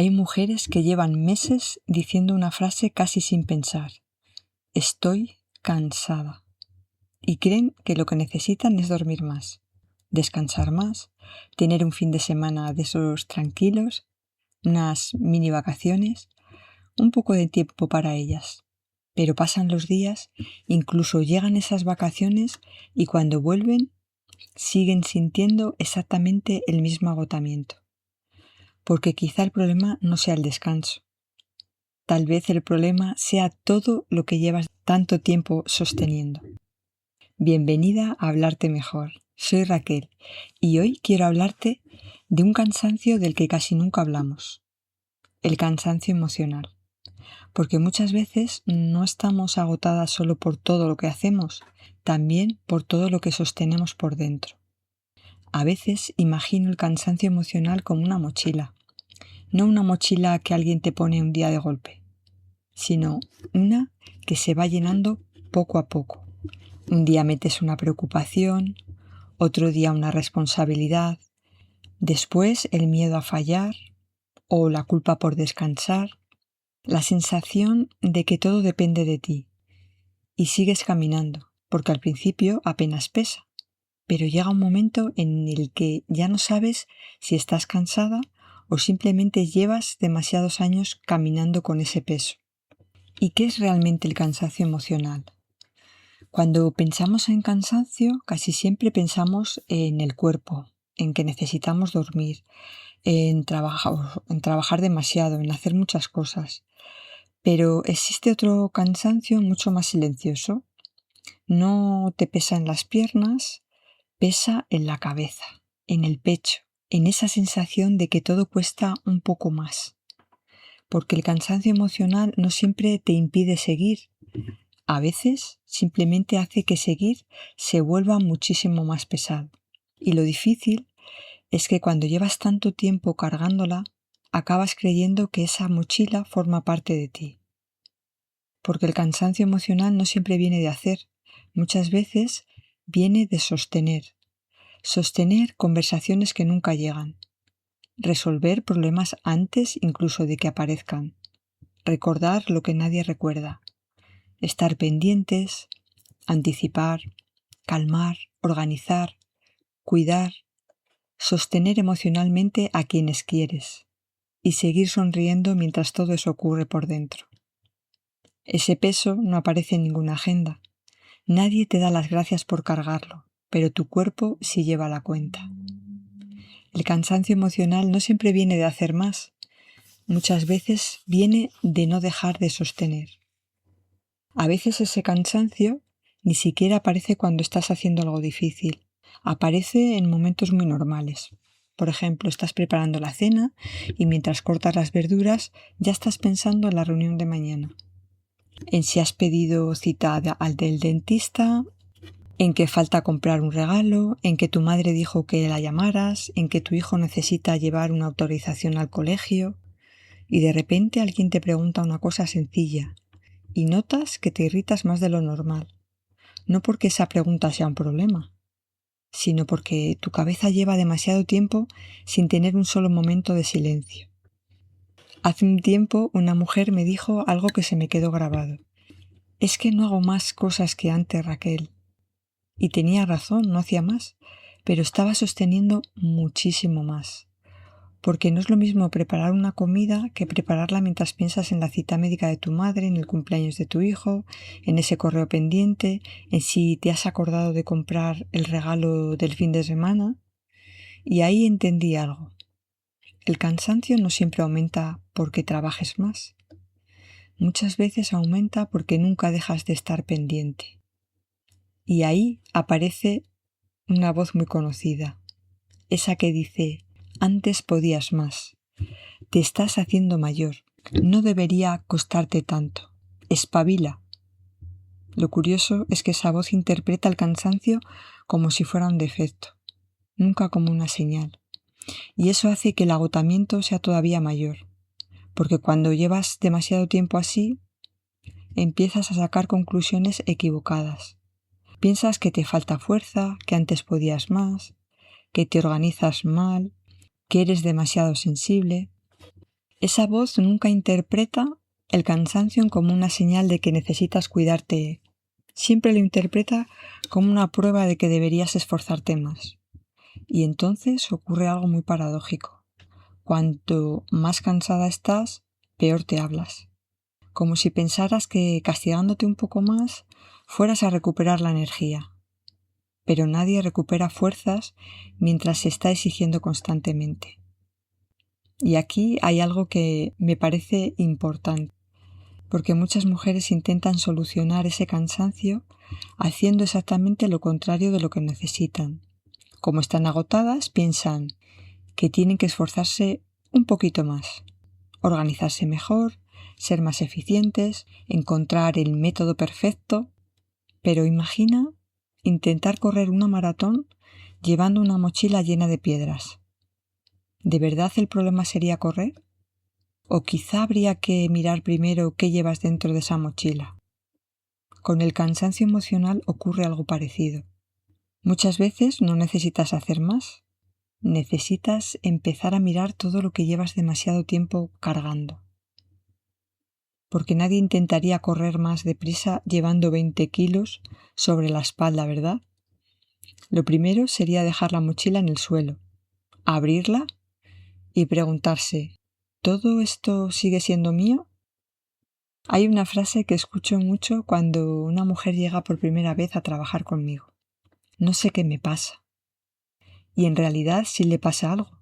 Hay mujeres que llevan meses diciendo una frase casi sin pensar: estoy cansada. Y creen que lo que necesitan es dormir más, descansar más, tener un fin de semana de esos tranquilos, unas mini vacaciones, un poco de tiempo para ellas. Pero pasan los días, incluso llegan esas vacaciones y cuando vuelven siguen sintiendo exactamente el mismo agotamiento. Porque quizá el problema no sea el descanso. Tal vez el problema sea todo lo que llevas tanto tiempo sosteniendo. Bienvenida a Hablarte Mejor. Soy Raquel y hoy quiero hablarte de un cansancio del que casi nunca hablamos. El cansancio emocional. Porque muchas veces no estamos agotadas solo por todo lo que hacemos, también por todo lo que sostenemos por dentro. A veces imagino el cansancio emocional como una mochila. No una mochila que alguien te pone un día de golpe, sino una que se va llenando poco a poco. Un día metes una preocupación, otro día una responsabilidad, después el miedo a fallar o la culpa por descansar, la sensación de que todo depende de ti. Y sigues caminando, porque al principio apenas pesa, pero llega un momento en el que ya no sabes si estás cansada o simplemente llevas demasiados años caminando con ese peso. ¿Y qué es realmente el cansancio emocional? Cuando pensamos en cansancio, casi siempre pensamos en el cuerpo, en que necesitamos dormir, en trabajar demasiado, en hacer muchas cosas. Pero existe otro cansancio mucho más silencioso. No te pesa en las piernas, pesa en la cabeza, en el pecho, en esa sensación de que todo cuesta un poco más. Porque el cansancio emocional no siempre te impide seguir. A veces simplemente hace que seguir se vuelva muchísimo más pesado. Y lo difícil es que cuando llevas tanto tiempo cargándola, acabas creyendo que esa mochila forma parte de ti. Porque el cansancio emocional no siempre viene de hacer, muchas veces viene de sostener. Sostener conversaciones que nunca llegan. Resolver problemas antes incluso de que aparezcan. Recordar lo que nadie recuerda. Estar pendientes, anticipar, calmar, organizar, cuidar, sostener emocionalmente a quienes quieres y seguir sonriendo mientras todo eso ocurre por dentro. Ese peso no aparece en ninguna agenda. Nadie te da las gracias por cargarlo, pero tu cuerpo sí lleva la cuenta. El cansancio emocional no siempre viene de hacer más. Muchas veces viene de no dejar de sostener. A veces ese cansancio ni siquiera aparece cuando estás haciendo algo difícil. Aparece en momentos muy normales. Por ejemplo, estás preparando la cena y mientras cortas las verduras ya estás pensando en la reunión de mañana. En si has pedido cita al del dentista, en que falta comprar un regalo, en que tu madre dijo que la llamaras, en que tu hijo necesita llevar una autorización al colegio y de repente alguien te pregunta una cosa sencilla y notas que te irritas más de lo normal. No porque esa pregunta sea un problema, sino porque tu cabeza lleva demasiado tiempo sin tener un solo momento de silencio. Hace un tiempo una mujer me dijo algo que se me quedó grabado. Es que no hago más cosas que antes, Raquel. Y tenía razón, no hacía más, pero estaba sosteniendo muchísimo más. Porque no es lo mismo preparar una comida que prepararla mientras piensas en la cita médica de tu madre, en el cumpleaños de tu hijo, en ese correo pendiente, en si te has acordado de comprar el regalo del fin de semana. Y ahí entendí algo. El cansancio no siempre aumenta porque trabajes más. Muchas veces aumenta porque nunca dejas de estar pendiente. Y ahí aparece una voz muy conocida, esa que dice: antes podías más, te estás haciendo mayor, no debería costarte tanto, espabila. Lo curioso es que esa voz interpreta el cansancio como si fuera un defecto, nunca como una señal. Y eso hace que el agotamiento sea todavía mayor, porque cuando llevas demasiado tiempo así, empiezas a sacar conclusiones equivocadas. Piensas que te falta fuerza, que antes podías más, que te organizas mal, que eres demasiado sensible. Esa voz nunca interpreta el cansancio como una señal de que necesitas cuidarte. Siempre lo interpreta como una prueba de que deberías esforzarte más. Y entonces ocurre algo muy paradójico. Cuanto más cansada estás, peor te hablas. Como si pensaras que castigándote un poco más fueras a recuperar la energía. Pero nadie recupera fuerzas mientras se está exigiendo constantemente. Y aquí hay algo que me parece importante, porque muchas mujeres intentan solucionar ese cansancio haciendo exactamente lo contrario de lo que necesitan. Como están agotadas, piensan que tienen que esforzarse un poquito más, organizarse mejor, ser más eficientes, encontrar el método perfecto. Pero imagina intentar correr una maratón llevando una mochila llena de piedras. ¿De verdad el problema sería correr? ¿O quizá habría que mirar primero qué llevas dentro de esa mochila? Con el cansancio emocional ocurre algo parecido. Muchas veces no necesitas hacer más. Necesitas empezar a mirar todo lo que llevas demasiado tiempo cargando. Porque nadie intentaría correr más deprisa llevando 20 kilos sobre la espalda, ¿verdad? Lo primero sería dejar la mochila en el suelo, abrirla y preguntarse, ¿todo esto sigue siendo mío? Hay una frase que escucho mucho cuando una mujer llega por primera vez a trabajar conmigo. No sé qué me pasa. Y en realidad sí le pasa algo.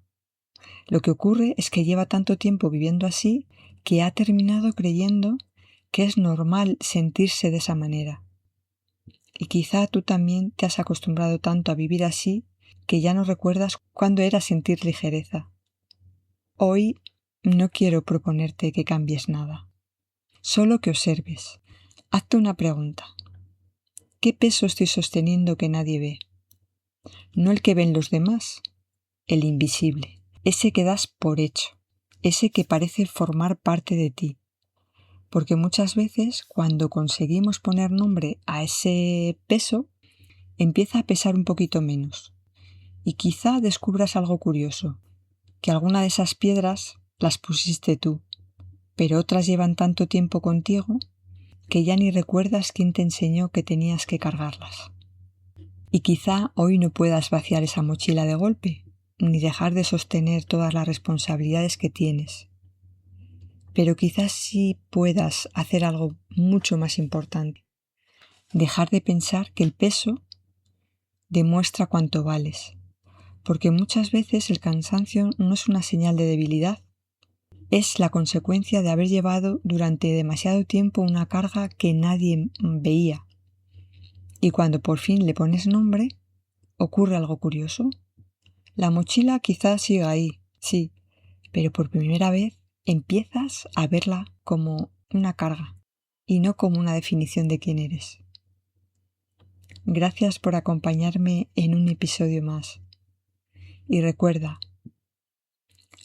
Lo que ocurre es que lleva tanto tiempo viviendo así que ha terminado creyendo que es normal sentirse de esa manera. Y quizá tú también te has acostumbrado tanto a vivir así que ya no recuerdas cuándo era sentir ligereza. Hoy no quiero proponerte que cambies nada, solo que observes. Hazte una pregunta. ¿Qué peso estoy sosteniendo que nadie ve? No el que ven los demás, el invisible, ese que das por hecho, ese que parece formar parte de ti. Porque muchas veces cuando conseguimos poner nombre a ese peso, empieza a pesar un poquito menos. Y quizá descubras algo curioso, que alguna de esas piedras las pusiste tú, pero otras llevan tanto tiempo contigo que ya ni recuerdas quién te enseñó que tenías que cargarlas. Y quizá hoy no puedas vaciar esa mochila de golpe, ni dejar de sostener todas las responsabilidades que tienes. Pero quizás sí puedas hacer algo mucho más importante. Dejar de pensar que el peso demuestra cuánto vales. Porque muchas veces el cansancio no es una señal de debilidad, es la consecuencia de haber llevado durante demasiado tiempo una carga que nadie veía. Y cuando por fin le pones nombre, ocurre algo curioso. La mochila quizás siga ahí, sí, pero por primera vez empiezas a verla como una carga y no como una definición de quién eres. Gracias por acompañarme en un episodio más. Y recuerda,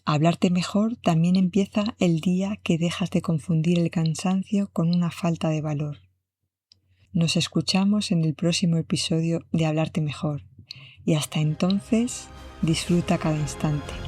hablarte mejor también empieza el día que dejas de confundir el cansancio con una falta de valor. Nos escuchamos en el próximo episodio de Hablarte Mejor y hasta entonces disfruta cada instante.